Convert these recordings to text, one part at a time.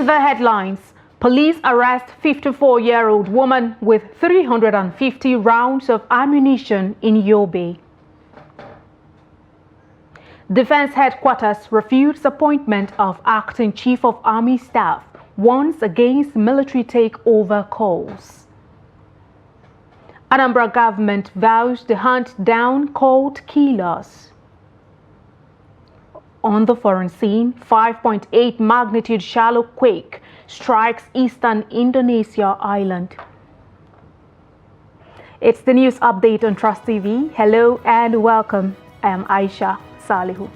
the headlines, police arrest 54-year-old woman with 350 rounds of ammunition in Yobe. Defense headquarters refutes appointment of acting chief of army staff, warns against military takeover calls. Anambra government vows to hunt down cult killers. On the foreign scene, 5.8 magnitude shallow quake strikes eastern Indonesia island. It's the news update on Trust TV. Hello and welcome. I am Aisha Salihu.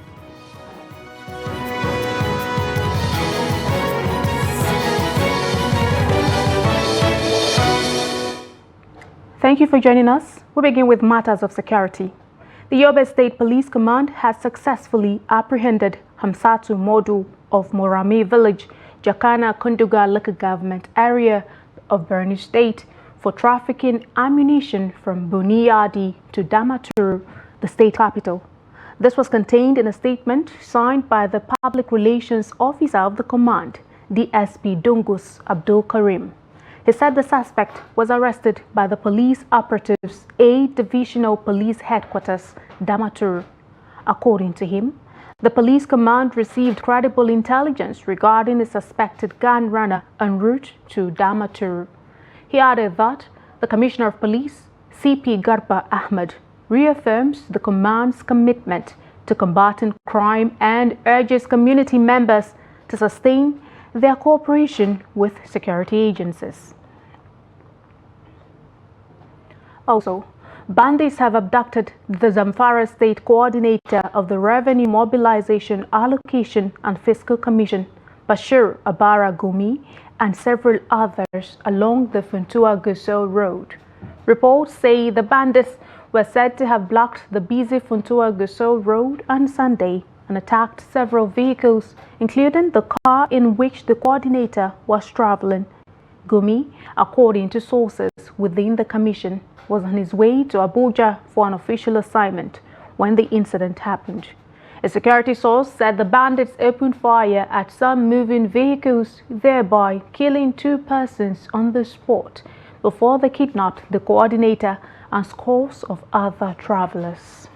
Thank you for joining us. We begin with matters of security. The Yobe State Police Command has successfully apprehended Hamsatu Modu of Morami Village, Jakana Kunduga local government area of Borno State for trafficking ammunition from Buniyadi to Damaturu, the state capital. This was contained in a statement signed by the Public Relations Officer of the command, DSP Dungus Abdul Karim. He said the suspect was arrested by the police operatives 8 Divisional Police Headquarters, Damaturu. According to him, the police command received credible intelligence regarding a suspected gun runner en route to Damaturu. He added that the Commissioner of Police, CP Garba Ahmed, reaffirms the command's commitment to combating crime and urges community members to sustain their cooperation with security agencies. Also, bandits have abducted the Zamfara State Coordinator of the Revenue Mobilization Allocation and Fiscal Commission, Bashir Abara Gumi, and several others along the Funtua-Gusau Road. Reports say the bandits were said to have blocked the busy Funtua-Gusau Road on Sunday and attacked several vehicles, including the car in which the coordinator was traveling. Gumi, according to sources within the commission, was on his way to Abuja for an official assignment when the incident happened. A security source said the bandits opened fire at some moving vehicles, thereby killing 2 persons on the spot before they kidnapped the coordinator and scores of other travelers.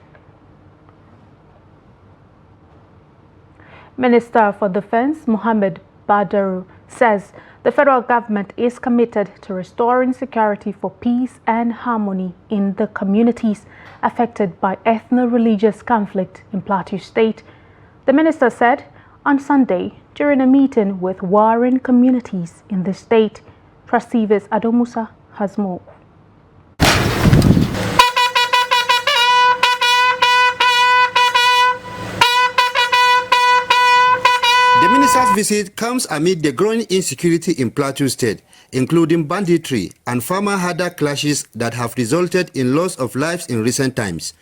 Minister for Defense Mohammed Badaru says the federal government is committed to restoring security for peace and harmony in the communities affected by ethno-religious conflict in Plateau State. The minister said on Sunday during a meeting with warring communities in the state. Trasivis Adomusa has more. The minister's visit comes amid the growing insecurity in Plateau State, including banditry and farmer-herder clashes that have resulted in loss of lives in recent times.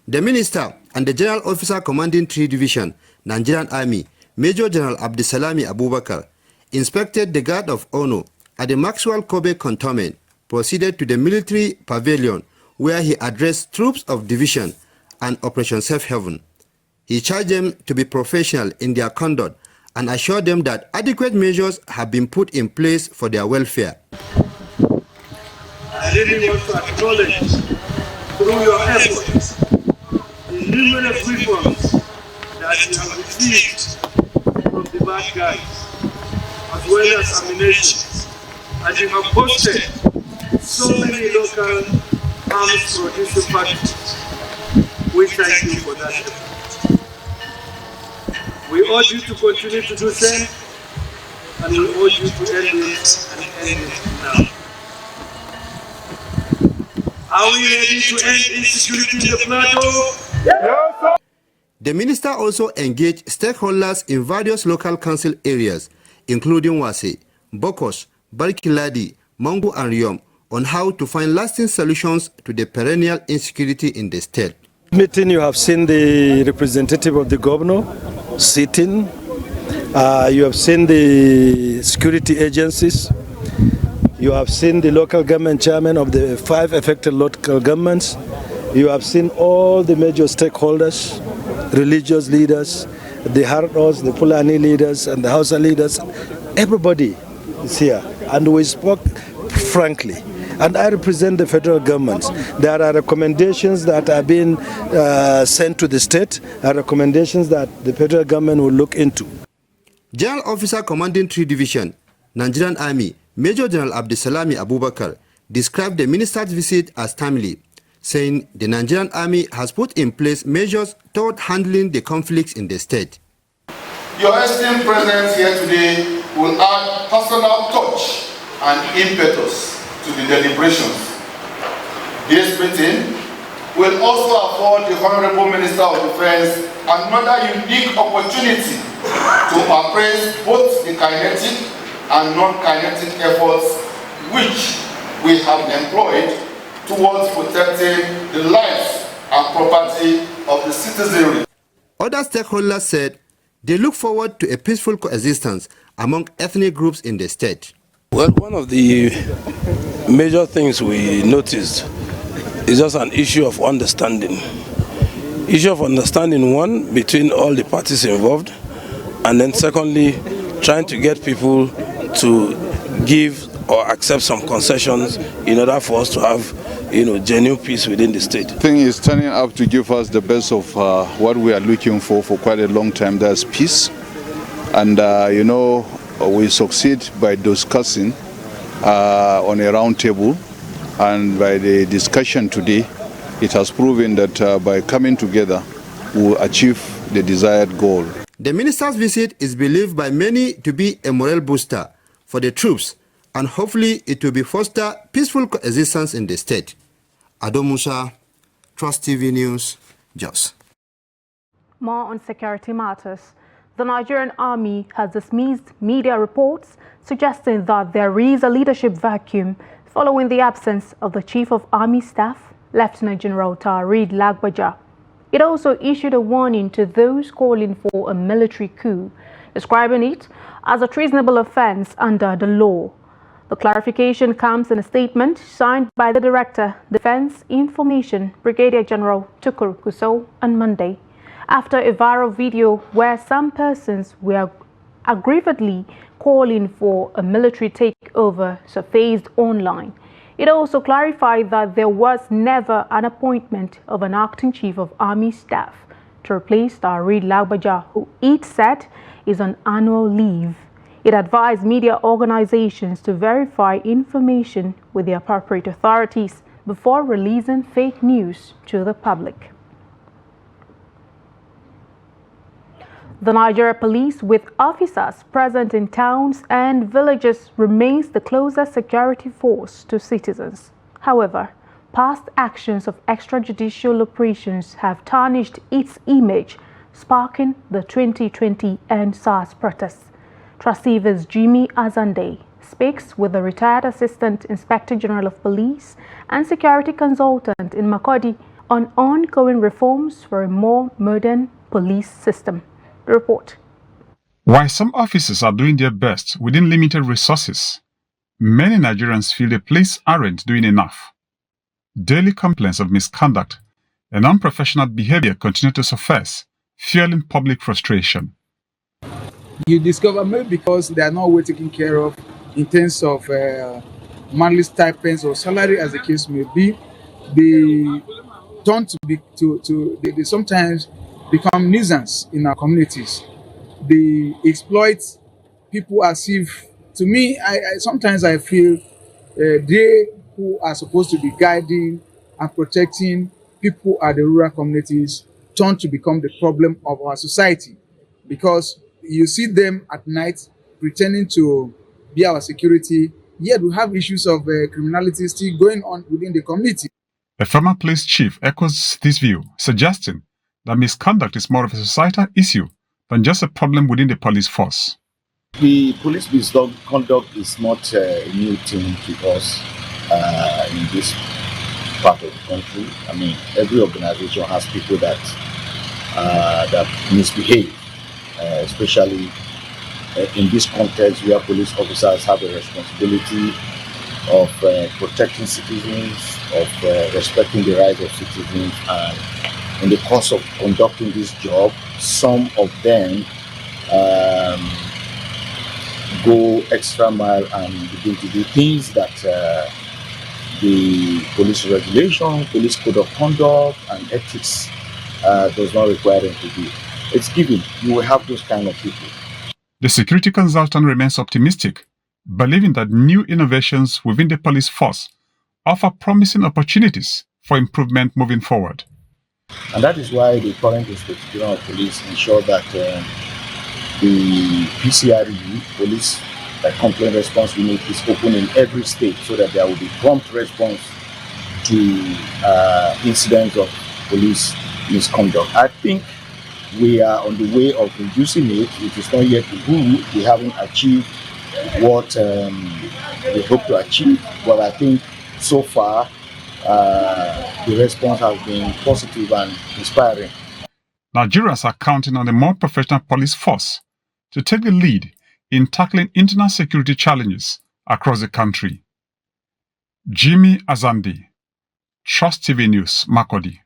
The minister and the General Officer Commanding 3 Division, Nigerian Army, Major General Abdisalami Abubakar, inspected the Guard of Honor at the Maxwell Kobe Cantonment, proceeded to the military pavilion where he addressed troops of division and Operation Safe Haven. He charged them to be professional in their conduct and assured them that adequate measures have been put in place for their welfare. I really want to acknowledge, through your efforts, the numerous reforms that you have received from the bad guys, as well as ammunition, and you have posted so many local arms producing factories. We thank you for that effort. We urge you to continue to do the same, and we urge you to end it and end it now. Are we ready to end insecurity in the plateau? Yes, sir. The minister also engaged stakeholders in various local council areas, including Wase, Bokos, Barkiladi, Mangu and Riom, on how to find lasting solutions to the perennial insecurity in the state. Meeting, you have seen the representative of the governor sitting. You have seen the security agencies. You have seen the local government chairman of the 5 affected local governments. You have seen all the major stakeholders. religious leaders, the Hardos, the Fulani leaders, and the Hausa leaders. Everybody is here, and we spoke frankly. And I represent the federal government. There are recommendations that are being sent to the state, and recommendations that the federal government will look into. General Officer Commanding 3 Division, Nigerian Army, Major General Abdisalami Abubakar, described the minister's visit as timely, saying the Nigerian Army has put in place measures toward handling the conflicts in the state. Your esteemed presence here today will add personal touch and impetus to the deliberations. This meeting will also afford the Honorable Minister of Defense another unique opportunity to appraise both the kinetic and non-kinetic efforts which we have employed towards protecting the lives and property of the citizenry. Other stakeholders said they look forward to a peaceful coexistence among ethnic groups in the state. Well, one of the major things we noticed is just an issue of understanding. Issue of understanding, one, between all the parties involved, and then secondly, trying to get people to give or accept some concessions in order for us to have, genuine peace within the state. I think it's turning out to give us the best of what we are looking for quite a long time. That's peace. And, we succeed by discussing on a round table, and by the discussion today, it has proven that by coming together, we'll achieve the desired goal. The minister's visit is believed by many to be a morale booster for the troops, and hopefully it will be foster peaceful coexistence in the state. Ado Musa, Trust TV News, Jos. More on security matters. The Nigerian Army has dismissed media reports suggesting that there is a leadership vacuum following the absence of the Chief of Army Staff, Lieutenant General Tarid Lagbaja. It also issued a warning to those calling for a military coup, describing it as a treasonable offense under the law. The clarification comes in a statement signed by the Director, Defense Information, Brigadier General Tukur Gusau, on Monday, after a viral video where some persons were aggrievedly calling for a military takeover surfaced online. It also clarified that there was never an appointment of an acting chief of army staff to replace Tarid Lagbaja, who it said is on annual leave. It advised media organizations to verify information with the appropriate authorities before releasing fake news to the public. The Nigeria Police, with officers present in towns and villages, remains the closest security force to citizens. However, past actions of extrajudicial operations have tarnished its image, sparking the 2020 EndSARS protests. Trasivas Jimmy Azande speaks with the retired Assistant Inspector General of Police and Security Consultant in Makurdi on ongoing reforms for a more modern police system. Report. While some officers are doing their best within limited resources, many Nigerians feel the police aren't doing enough. Daily complaints of misconduct and unprofessional behavior continue to surface, fueling public frustration. You discover maybe because they are not well taken care of in terms of monthly stipends or salary, as the case may be, they turn to be they sometimes become nuisance in our communities. They exploit people as if, to me, I sometimes I feel they who are supposed to be guiding and protecting people at the rural communities turn to become the problem of our society, because you see them at night pretending to be our security, yet we have issues of criminality still going on within the community. A former police chief echoes this view, suggesting that misconduct is more of a societal issue than just a problem within the police force. The police misconduct is not a new thing to us in this part of the country. I mean, every organization has people that misbehave, especially in this context where police officers have a responsibility of protecting citizens, of respecting the rights of citizens, and in the course of conducting this job, some of them go extra mile and begin to do things that the police regulation, police code of conduct, and ethics does not require them to do. It's given. You will have those kind of people. The security consultant remains optimistic, believing that new innovations within the police force offer promising opportunities for improvement moving forward. And that is why the current Inspector General of Police ensure that the PCRU, Police Complaint Response Unit, is open in every state so that there will be prompt response to incidents of police misconduct. I think we are on the way of reducing it. It is not yet good. We haven't achieved what we hope to achieve, but I think so far the response has been positive and inspiring. Nigerians are counting on a more professional police force to take the lead in tackling internal security challenges across the country. Jimmy Azandi, Trust TV News, Makurdi.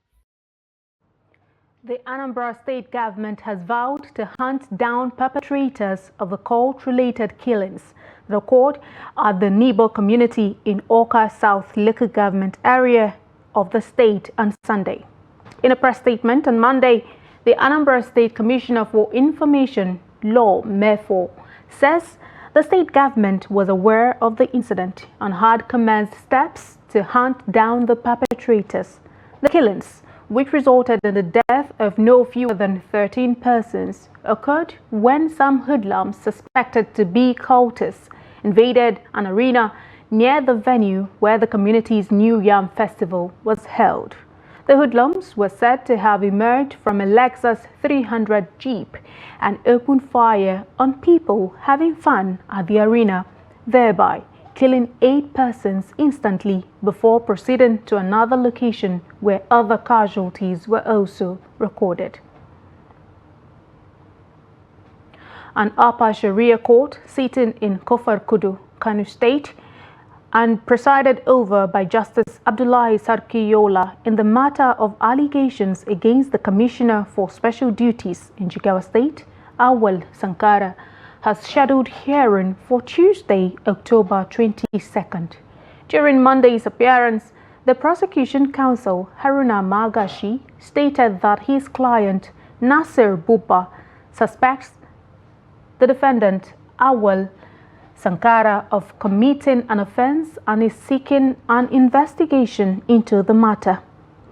The Anambra state government has vowed to hunt down perpetrators of the cult-related killings that occurred at the Nibo community in Oka South local government area of the state on Sunday. In a press statement on Monday, the Anambra State Commissioner for Information, Law, MEFO, says the state government was aware of the incident and had commenced steps to hunt down the perpetrators. The killings, which resulted in the death of no fewer than 13 persons, occurred when some hoodlums suspected to be cultists invaded an arena near the venue where the community's New Yam Festival was held. The hoodlums were said to have emerged from a Lexus 300 Jeep and opened fire on people having fun at the arena, thereby killing 8 persons instantly before proceeding to another location where other casualties were also recorded. An upper Sharia court sitting in Kofarkudu, Kano State, and presided over by Justice Abdullahi Sarkiyola in the matter of allegations against the Commissioner for Special Duties in Jigawa State, Awal Sankara, has scheduled hearing for Tuesday, October 22nd. During Monday's appearance, the prosecution counsel, Haruna Magashi, stated that his client, Nasir Buba, suspects the defendant, Awal Sankara, of committing an offense and is seeking an investigation into the matter.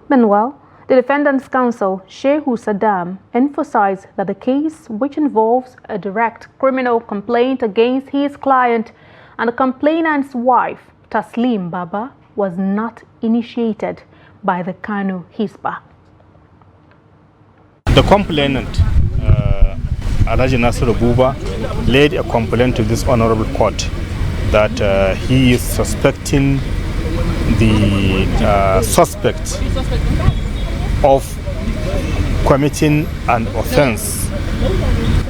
Meanwhile, the defendant's counsel, Shehu Saddam, emphasized that the case, which involves a direct criminal complaint against his client and the complainant's wife, Taslim Baba, was not initiated by the Kano Hisbah. The complainant, Alhaji Nasir Buba, laid a complaint to this honorable court that he is suspecting the suspect of committing an offense.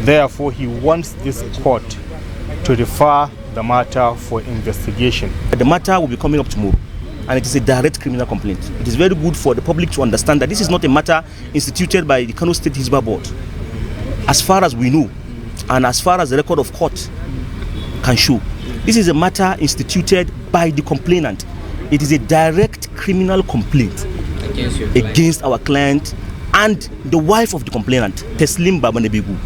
Therefore, he wants this court to refer the matter for investigation. The matter will be coming up tomorrow, and it is a direct criminal complaint. It is very good for the public to understand that this is not a matter instituted by the Kano State Hisbah Board. As far as we know, and as far as the record of court can show, this is a matter instituted by the complainant. It is a direct criminal complaint against our client and the wife of the complainant, Taslim Baba Nebigu.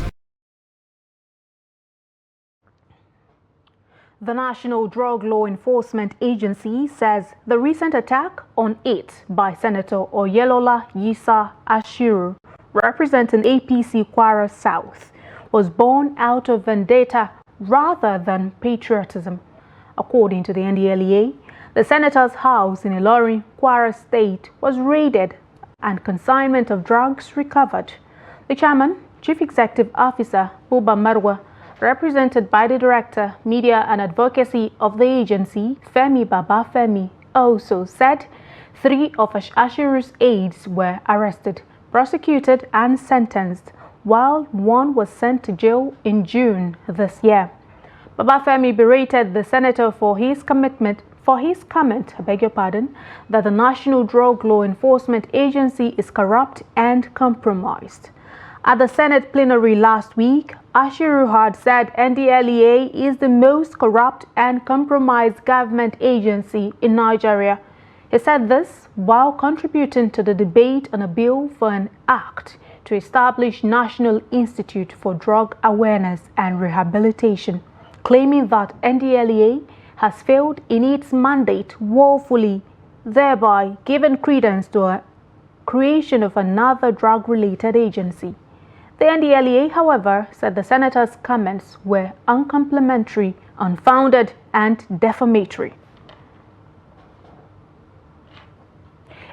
The National Drug Law Enforcement Agency says the recent attack on it by Senator Oyelola Yisa Ashiru, representing APC Kwara South, was born out of vendetta rather than patriotism. According to the NDLEA, the senator's house in Ilorin, Kwara State, was raided and consignment of drugs recovered. The chairman, Chief Executive Officer Buba Marwa, represented by the Director, Media and Advocacy of the agency, Femi Baba Femi, also said 3 of Ashiru's aides were arrested, prosecuted and sentenced, while 1 was sent to jail in June this year. Baba Femi berated the senator for his commitment for his comment, I beg your pardon, that the National Drug Law Enforcement Agency is corrupt and compromised. At the Senate plenary last week, Ashiru had said NDLEA is the most corrupt and compromised government agency in Nigeria. He said this while contributing to the debate on a bill for an act to establish National Institute for Drug Awareness and Rehabilitation, claiming that NDLEA has failed in its mandate woefully, thereby giving credence to a creation of another drug-related agency. The NDLEA, however, said the senator's comments were uncomplimentary, unfounded, and defamatory.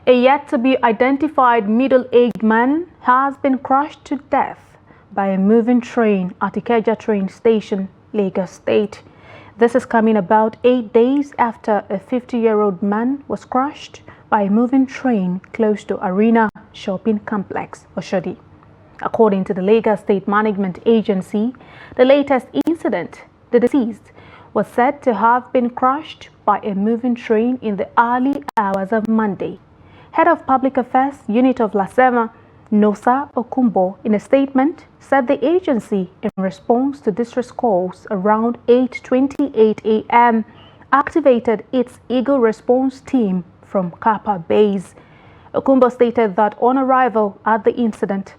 A yet-to-be-identified middle-aged man has been crushed to death by a moving train at Ikeja train station, Lagos State. This is coming about 8 days after a 50-year-old man was crushed by a moving train close to Arena Shopping Complex, Oshodi. According to the Lagos State Management Agency, the latest incident, the deceased, was said to have been crushed by a moving train in the early hours of Monday. Head of Public Affairs Unit of Lasema, Nosa Okumbo, in a statement, said the agency, in response to distress calls around 8:28 a.m., activated its Eagle Response Team from Kappa Base. Okumbo stated that on arrival at the incident,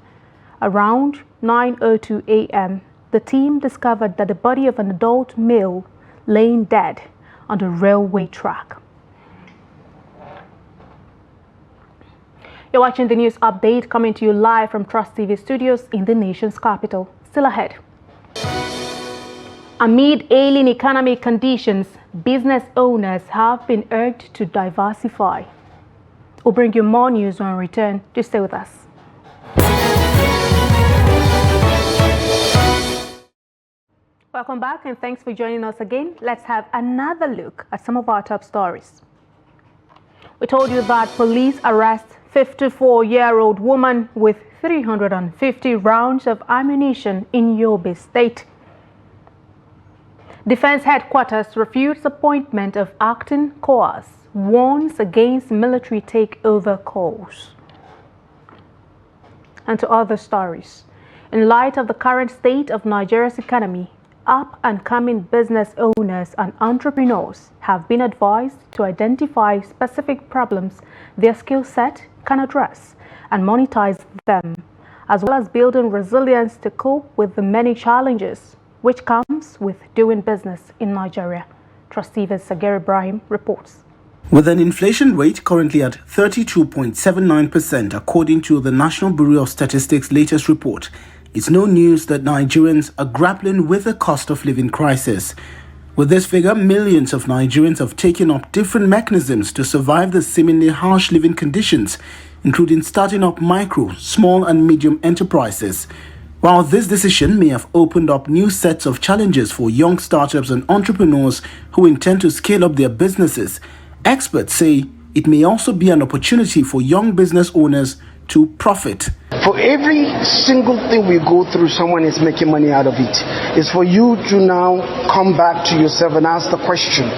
around 9:02 a.m., the team discovered that the body of an adult male laying dead on the railway track. You're watching the news update coming to you live from Trust TV studios in the nation's capital. Still ahead. Amid ailing economic conditions, business owners have been urged to diversify. We'll bring you more news when we return. Just stay with us. Welcome back and thanks for joining us again. Let's have another look at some of our top stories. We told you that police arrest 54-year-old woman with 350 rounds of ammunition in Yobe State. Defense headquarters refutes appointment of acting COAS, warns against military takeover calls. And to other stories. In light of the current state of Nigeria's economy, up-and-coming business owners and entrepreneurs have been advised to identify specific problems their skill set can address and monetize them, as well as building resilience to cope with the many challenges which comes with doing business in Nigeria. Trust TV's Sagir Ibrahim reports. With an inflation rate currently at 32.79% according to the National Bureau of Statistics' latest report, it's no news that Nigerians are grappling with a cost of living crisis. With this figure, millions of Nigerians have taken up different mechanisms to survive the seemingly harsh living conditions, including starting up micro, small and medium enterprises. While this decision may have opened up new sets of challenges for young startups and entrepreneurs who intend to scale up their businesses, experts say it may also be an opportunity for young business owners to profit. For every single thing we go through, someone is making money out of it. It's for you to now come back to yourself and ask the question,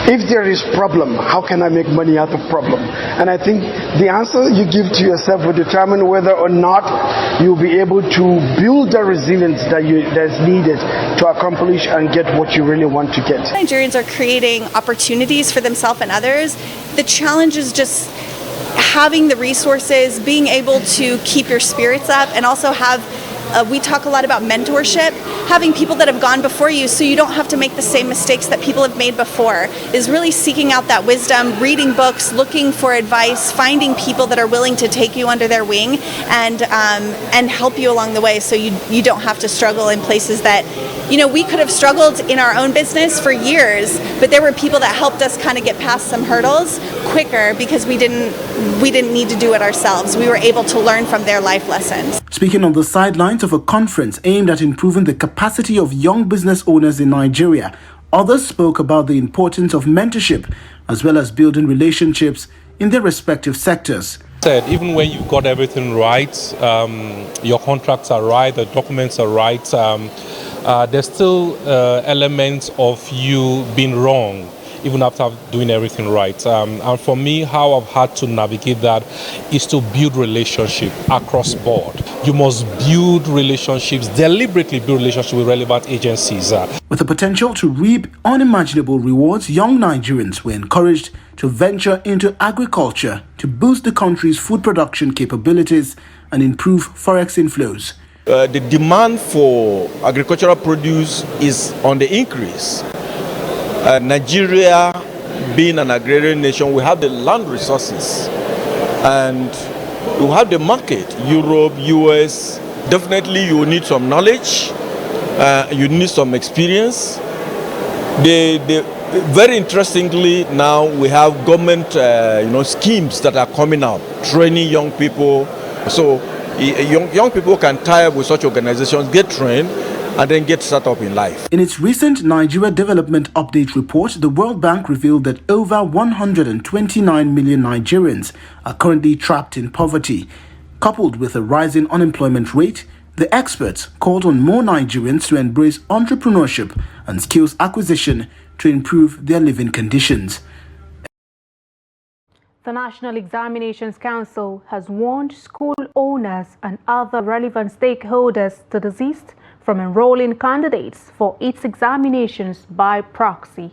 if there is problem, how can I make money out of problem? And I think the answer you give to yourself will determine whether or not you'll be able to build the resilience that's needed to accomplish and get what you really want to get. Nigerians are creating opportunities for themselves and others. The challenge is just having the resources, being able to keep your spirits up, and also have, we talk a lot about mentorship, having people that have gone before you so you don't have to make the same mistakes that people have made before, is really seeking out that wisdom, reading books, looking for advice, finding people that are willing to take you under their wing and help you along the way so you don't have to struggle in places that, you know, we could have struggled in our own business for years, but there were people that helped us kind of get past some hurdles quicker because we didn't need to do it ourselves. We were able to learn from their life lessons. Speaking on the sidelines of a conference aimed at improving the capacity of young business owners in Nigeria, others spoke about the importance of mentorship as well as building relationships in their respective sectors. Even when you've got everything right, your contracts are right, the documents are right, there's still elements of you being wrong even after doing everything right. And for me, how I've had to navigate that is to build relationship across board. You must build relationships, deliberately build relationships with relevant agencies. With the potential to reap unimaginable rewards, young Nigerians were encouraged to venture into agriculture to boost the country's food production capabilities and improve forex inflows. The demand for agricultural produce is on the increase. Nigeria, being an agrarian nation, we have the land resources and we have the market. Europe, US, definitely you need some knowledge, you need some experience. Very interestingly, now we have government schemes that are coming out, training young people. So young people can tie up with such organizations, get trained, and then get set up in life. In its recent Nigeria Development Update report, the World Bank revealed that over 129 million Nigerians are currently trapped in poverty. Coupled with a rising unemployment rate, the experts called on more Nigerians to embrace entrepreneurship and skills acquisition to improve their living conditions. The National Examinations Council has warned school owners and other relevant stakeholders to desist from enrolling candidates for its examinations by proxy.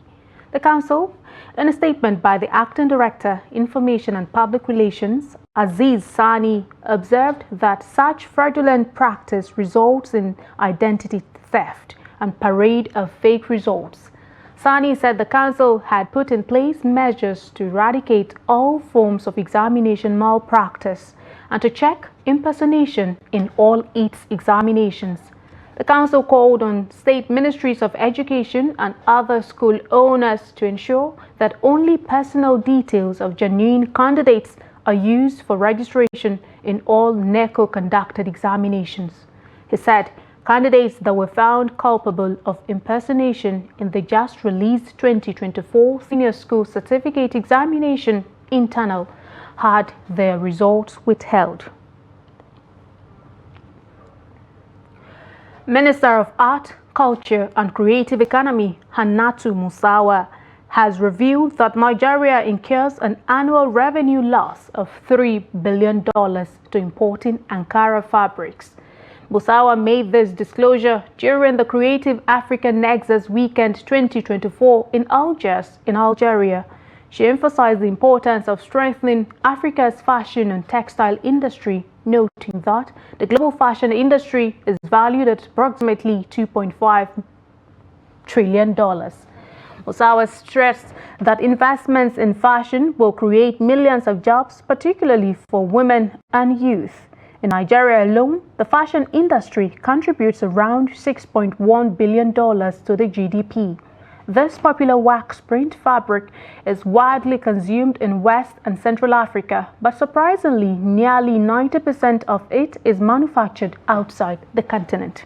The Council, in a statement by the Acting Director, Information and Public Relations, Aziz Sani, observed that such fraudulent practice results in identity theft and parade of fake results. Sani said the Council had put in place measures to eradicate all forms of examination malpractice and to check impersonation in all its examinations. The Council called on state ministries of education and other school owners to ensure that only personal details of genuine candidates are used for registration in all NECO-conducted examinations. He said candidates that were found culpable of impersonation in the just released 2024 Senior School Certificate Examination internal had their results withheld. Minister of Art, Culture and Creative Economy, Hannatu Musawa, has revealed that Nigeria incurs an annual revenue loss of $3 billion to importing Ankara fabrics. Musawa made this disclosure during the Creative African Nexus Weekend 2024 in Algiers, in Algeria. She emphasized the importance of strengthening Africa's fashion and textile industry, noting that the global fashion industry is valued at approximately $2.5 trillion. Musawa stressed that investments in fashion will create millions of jobs, particularly for women and youth. In Nigeria alone, the fashion industry contributes around $6.1 billion to the GDP. This popular wax print fabric is widely consumed in West and Central Africa, but surprisingly, nearly 90% of it is manufactured outside the continent.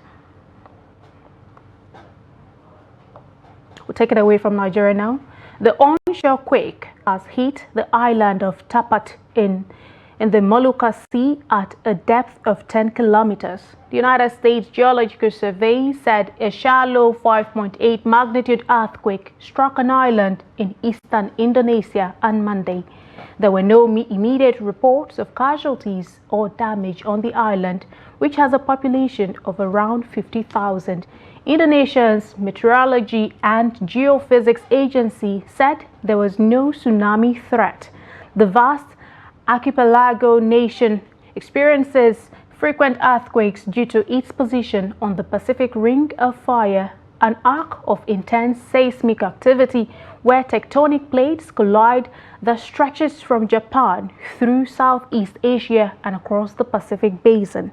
We'll take it away from Nigeria now. The onshore quake has hit the island of Tapat in the Molucca Sea at a depth of 10 kilometers. The United States Geological Survey said a shallow 5.8 magnitude earthquake struck an island in eastern Indonesia on Monday. There were no immediate reports of casualties or damage on the island, which has a population of around 50,000. Indonesia's Meteorology and Geophysics Agency said there was no tsunami threat. The vast archipelago nation experiences frequent earthquakes due to its position on the Pacific Ring of Fire, an arc of intense seismic activity where tectonic plates collide that stretches from Japan through Southeast Asia and across the Pacific Basin.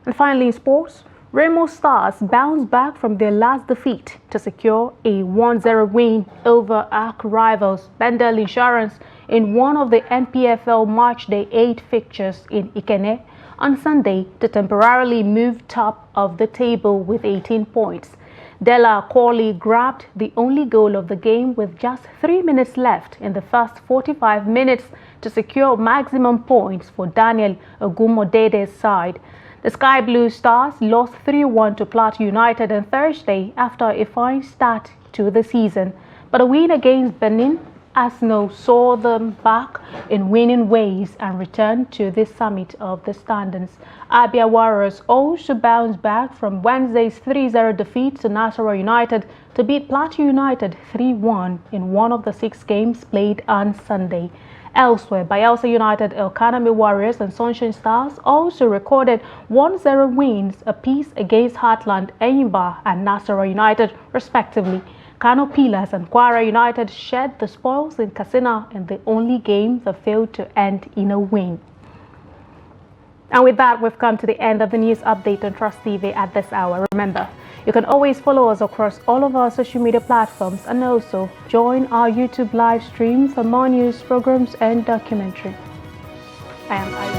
And finally, in sports, Remo Stars bounced back from their last defeat to secure a 1-0 win over arch rivals Bendel Insurance in one of the NPFL March Day 8 fixtures in Ikenne on Sunday to temporarily move top of the table with 18 points. Della Corley grabbed the only goal of the game with just 3 minutes left in the first 45 minutes to secure maximum points for Daniel Ogumodede's side. The Sky Blue Stars lost 3-1 to Plateau United on Thursday after a fine start to the season. But a win against Benin Arsenal saw them back in winning ways and returned to the summit of the standings. Abia Warriors also bounced back from Wednesday's 3-0 defeat to Nasarawa United to beat Plateau United 3-1 in one of the 6 games played on Sunday. Elsewhere, Bayelsa United, El Kanami Warriors and Sunshine Stars also recorded 1-0 wins apiece against Heartland, Enyimba and Nasarawa United, respectively. Kano Pillars and Kwara United shared the spoils in Katsina in the only game that failed to end in a win. And with that, we've come to the end of the news update on Trust TV at this hour. Remember, you can always follow us across all of our social media platforms and also join our YouTube live stream for more news, programs and documentary. I am